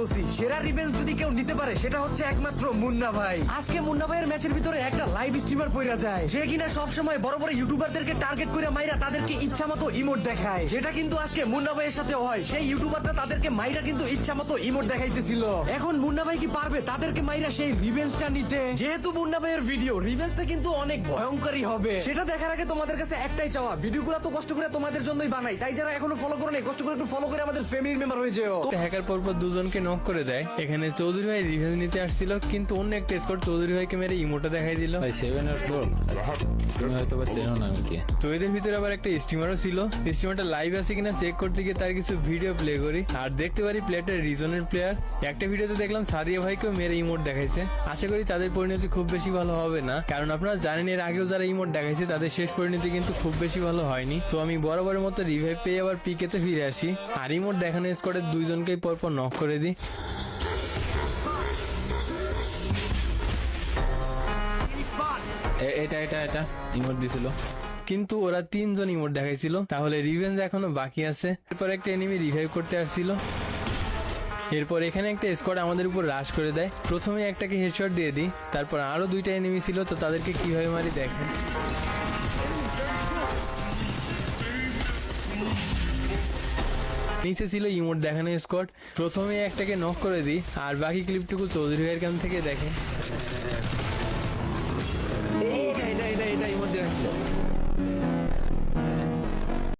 বলছি, সেরা রিভেঞ্জ যদি কেউ নিতে পারে সেটা হচ্ছে একমাত্র মুন্না ভাই। আজকে মুন্না ভাইয়ের ম্যাচের ভিতরে একটা লাইভ স্ট্রিমার পইরা যায়, যে কিনা সব সময় বড় বড় ইউটিউবারদেরকে টার্গেট করে মাইরা তাদেরকে ইচ্ছা মতো ইমোট দেখায়, যেটা কিন্তু আজকে মুন্না ভাইয়ের সাথে হয়। সেই ইউটিউবারটা তাদেরকে মাইরা কিন্তু ইচ্ছা মতো ইমোট দেখাইতেছিল। এখন মুন্না ভাই কি পারবে তাদেরকে মাইরা সেই রিভেঞ্জটা নিতে? যেহেতু মুন্না ভাইয়ের ভিডিও, রিভেঞ্জটা কিন্তু অনেক ভয়ঙ্করই হবে। সেটা দেখার আগে তোমাদের কাছে একটাই চাওয়া, ভিডিওগুলো তো কষ্ট করে তোমাদের জন্যই বানাই, তাই যারা এখনো ফলো করো নাই, কষ্ট করে একটু ফলো করে আমাদের ফ্যামিলির মেম্বার হয়ে যেও। হ্যাকার পরপর দুজনকে নক করে দেয়। এখানে চৌধুরী ভাই রিভেঞ্জ নিতে আসছিল, কিন্তু অন্য একটা স্কোয়াড চৌধুরী ভাইকে মেরে ইমোটা দেখাই দিল। ভাই 7 আর 4 তুমি হয়তো বা চেনো না আমাকে। তো এদের ভিতরে আবার একটা স্ট্রিমারও ছিল। স্ট্রিমারটা লাইভ আছে কিনা চেক করতে গিয়ে তার কিছু ভিডিও প্লে করি, আর দেখতে পারি প্লেয়ারটা রিজনের প্লেয়ার। একটা ভিডিওতে দেখলাম সাদিয়া ভাইকেও মেরে ইমোট দেখাইছে। আশা করি তাদের পরিণতি খুব বেশি ভালো হবে না, কারণ আপনারা জানেন এর আগেও যারা ইমোট দেখাইছে তাদের শেষ পরিণতি কিন্তু খুব বেশি ভালো হয়নি। তো আমি বরাবরের মতো রিভাইভ পেয়ে আবার পিকেতে ফিরে আসি, আর ইমোট দেখানো স্কোয়াডের দুইজনকেই পরপর নক করে দিই। এটা এটা এটা ইমোট দিছিল, কিন্তু ওরা তিনজন ইমোট দেখাইছিল, তাহলে রিভেঞ্জ এখনো বাকি আছে। এরপর একটা এনিমি রিভাইভ করতে আসছিল। এরপর এখানে একটা স্কোয়াড আমাদের উপর রাশ করে দেয়। প্রথমে একটাকে হেডশট দিয়ে দিই, তারপর আরো দুইটা এনিমি ছিল, তো তাদেরকে কিভাবে মারি দেখেন। নিচে ছিল ইমোট দেখানো স্কোয়াড। প্রথমে একটাকে নক করে দিই, আর বাকি ক্লিপটুকু চৌধুরী ভাইয়ের কাছ থেকে দেখেন।